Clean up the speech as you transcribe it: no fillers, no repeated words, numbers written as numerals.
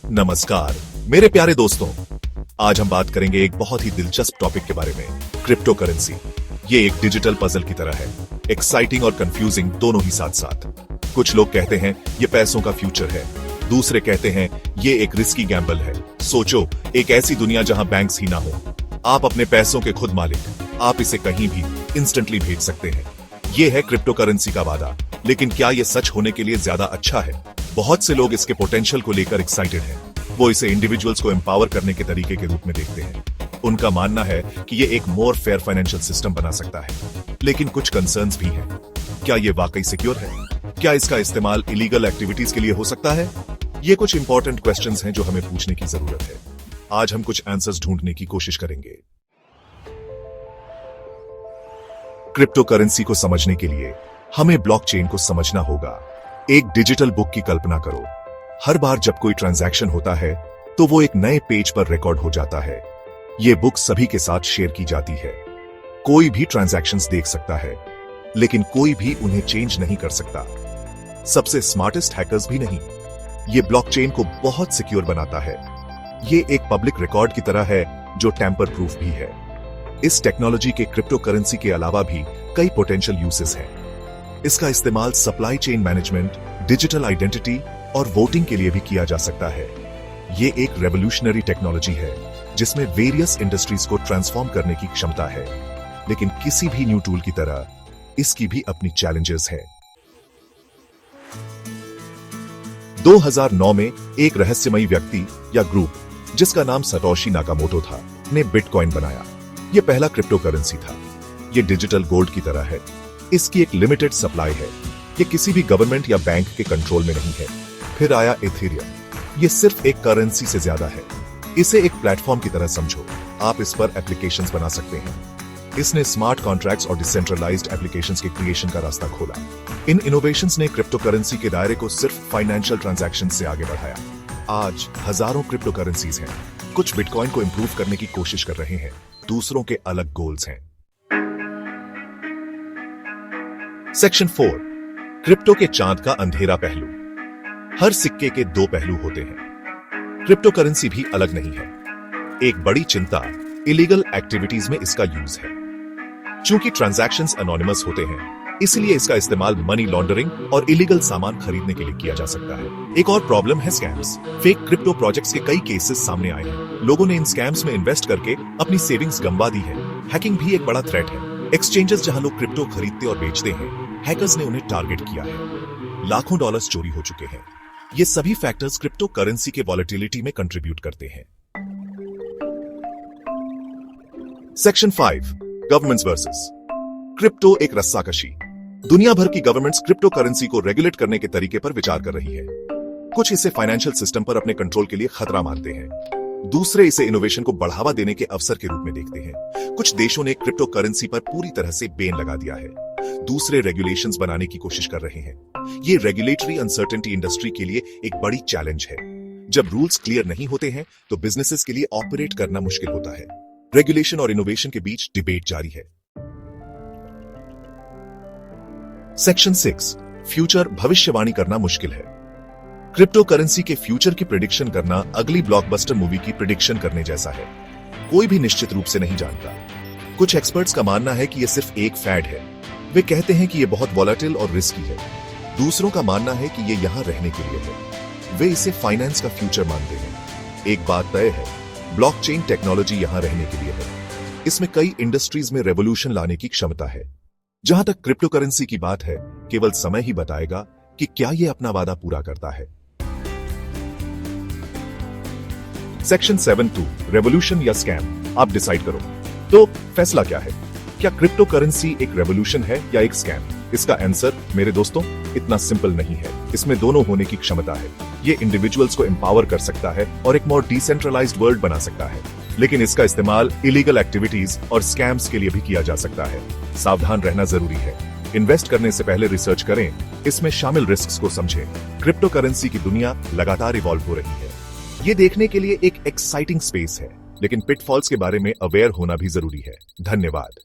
नमस्कार मेरे प्यारे दोस्तों, आज हम बात करेंगे एक बहुत ही दिलचस्प टॉपिक के बारे में, क्रिप्टो करेंसी। ये एक डिजिटल पजल की तरह है, एक्साइटिंग और कंफ्यूजिंग दोनों ही साथ साथ। कुछ लोग कहते हैं ये पैसों का फ्यूचर है, दूसरे कहते हैं ये एक रिस्की गैम्बल है। सोचो, एक ऐसी दुनिया जहां बैंक्स ही ना हो, आप अपने पैसों के खुद मालिक, आप इसे कहीं भी इंस्टेंटली भेज सकते हैं। ये है क्रिप्टो करेंसी का वादा, लेकिन क्या ये सच होने के लिए ज्यादा अच्छा है? बहुत से लोग इसके पोटेंशियल को लेकर एक्साइटेड हैं। वो इसे इंडिविजुअल्स को एम्पावर करने के तरीके के रूप में देखते हैं। उनका मानना है कि ये एक मोर फेयर फाइनेंशियल सिस्टम बना सकता है। लेकिन कुछ कंसर्न्स भी हैं। क्या ये वाकई सिक्योर है? क्या इसका इस्तेमाल इलीगल एक्टिविटीज के लिए हो सकता है? ये कुछ इंपॉर्टेंट क्वेश्चंस हैं जो हमें पूछने की जरूरत है। आज हम कुछ आंसर्स ढूंढने की कोशिश करेंगे। क्रिप्टो करेंसी को समझने के लिए हमें ब्लॉकचेन को समझना होगा। एक डिजिटल बुक की कल्पना करो। हर बार जब कोई ट्रांजैक्शन होता है तो वो एक नए पेज पर रिकॉर्ड हो जाता है। ये बुक सभी के साथ शेयर की जाती है। कोई भी ट्रांजैक्शंस देख सकता है, लेकिन कोई भी उन्हें चेंज नहीं कर सकता। सबसे स्मार्टेस्ट हैकर्स भी नहीं। ये ब्लॉकचेन को बहुत सिक्योर बनाता है। ये एक पब्लिक रिकॉर्ड की तरह है जो टैंपर प्रूफ भी है। इस टेक्नोलॉजी के क्रिप्टो करेंसी के अलावा भी कई पोटेंशियल यूसेस हैं। इसका इस्तेमाल supply chain management, digital identity और वोटिंग के लिए भी किया जा सकता है। ये एक रेवोल्यूशनरी टेक्नोलॉजी है जिसमें वेरियस इंडस्ट्रीज को ट्रांसफॉर्म करने की क्षमता है। लेकिन किसी भी न्यू टूल की तरह इसकी भी अपनी चैलेंजेस हैं। 2009 में एक रहस्यमयी व्यक्ति या ग्रुप जिसका नाम सतोशी नाकामोटो था, ने बिटकॉइन बनाया। यह पहला क्रिप्टो करेंसी था। यह डिजिटल गोल्ड की तरह है। इसकी एक लिमिटेड सप्लाई है। ये किसी भी गवर्नमेंट या बैंक के कंट्रोल में नहीं है। फिर आया इथेरियम। ये सिर्फ एक करेंसी से ज्यादा है। इसे एक प्लेटफॉर्म की तरह समझो। आप इस पर एप्लीकेशंस बना सकते हैं। इसने स्मार्ट कॉन्ट्रैक्ट्स और डिसेंट्रलाइज्ड एप्लीकेशंस के क्रिएशन का रास्ता खोला। इन इनोवेशंस ने क्रिप्टो करेंसी के दायरे को सिर्फ फाइनेंशियल ट्रांजैक्शन से आगे बढ़ाया। आज हजारों क्रिप्टो करेंसीज हैं। कुछ बिटकॉइन को इंप्रूव करने की कोशिश कर रहे हैं, दूसरों के अलग गोल्स हैं। सेक्शन 4, क्रिप्टो के चांद का अंधेरा पहलू। हर सिक्के के दो पहलू होते हैं। क्रिप्टो करेंसी भी अलग नहीं है। एक बड़ी चिंता इलीगल एक्टिविटीज में इसका यूज है। चूंकि ट्रांजैक्शंस एनोनिमस होते हैं, इसलिए इसका इस्तेमाल मनी लॉन्ड्रिंग और इलीगल सामान खरीदने के लिए किया जा सकता है। एक और प्रॉब्लम है स्कैम्स। फेक क्रिप्टो प्रोजेक्ट्स के कई केसेस सामने आए हैं। लोगों ने इन स्कैम्स में इन्वेस्ट करके अपनी सेविंग्स गंवा दी है। हैकिंग भी एक बड़ा थ्रेट है। एक्सचेंजेस जहां लोग क्रिप्टो खरीदते और बेचते हैं, हैकर्स ने उन्हें टारगेट किया है। लाखों डॉलर्स चोरी हो चुके हैं। ये सभी फैक्टर्स क्रिप्टो करेंसी के वॉलेटिलिटी में कंट्रीब्यूट करते हैं। सेक्शन 5, गवर्नमेंट्स वर्सेस क्रिप्टो एक रस्साकशी। दुनिया भर की गवर्नमेंट्स क्रिप्टो करेंसी को रेगुलेट करने के तरीके पर विचार कर रही है। कुछ इसे फाइनेंशियल सिस्टम पर अपने कंट्रोल के लिए खतरा मानते हैं। दूसरे इसे इनोवेशन को बढ़ावा देने के अवसर के रूप में देखते हैं। कुछ देशों ने क्रिप्टो करेंसी पर पूरी तरह से बैन लगा दिया है। दूसरे रेगुलेशंस बनाने की कोशिश कर रहे हैं। ये रेगुलेटरी अनसर्टेनिटी इंडस्ट्री के लिए एक बड़ी चैलेंज है। जब रूल्स क्लियर नहीं होते हैं तो बिजनेसेस के लिए ऑपरेट करना मुश्किल होता है। रेगुलेशन और इनोवेशन के बीच डिबेट जारी है। सेक्शन 6, फ्यूचर भविष्यवाणी करना मुश्किल है। क्रिप्टो करेंसी के फ्यूचर की प्रेडिक्शन करना अगली ब्लॉकबस्टर मूवी की प्रेडिक्शन करने जैसा है। कोई भी निश्चित रूप से नहीं जानता। कुछ एक्सपर्ट्स का मानना है कि यह सिर्फ एक फैड है। वे कहते हैं कि यह बहुत वॉलेटाइल और रिस्की है। दूसरों का मानना है कि यह यहां रहने के लिए है। वे इसे फाइनेंस का फ्यूचर मानते हैं। एक बात तय है, ब्लॉकचेन टेक्नोलॉजी यहां रहने के लिए है। इसमें कई इंडस्ट्रीज में रेवोल्यूशन लाने की क्षमता है। जहां तक क्रिप्टो करेंसी की बात है, केवल समय ही बताएगा कि क्या यह अपना वादा पूरा करता है। सेक्शन 7-2, रेवोल्यूशन या स्कैम। आप डिसाइड करो। तो फैसला क्या है? क्या क्रिप्टो करेंसी एक रेवोल्यूशन है या एक स्कैम? इसका आंसर मेरे दोस्तों इतना सिंपल नहीं है। इसमें दोनों होने की क्षमता है। ये इंडिविजुअल्स को एम्पावर कर सकता है और एक मोर डिसेंट्रलाइज्ड वर्ल्ड बना सकता है। लेकिन इसका इस्तेमाल इलीगल एक्टिविटीज और स्कैम्स के लिए भी किया जा सकता है। सावधान रहना जरूरी है। इन्वेस्ट करने से पहले रिसर्च करें। इसमें शामिल रिस्क्स को समझें। क्रिप्टो करेंसी की दुनिया लगातार इवॉल्व हो रही है। ये देखने के लिए एक एक्साइटिंग स्पेस है, लेकिन पिटफॉल्स के बारे में अवेयर होना भी जरूरी है। धन्यवाद।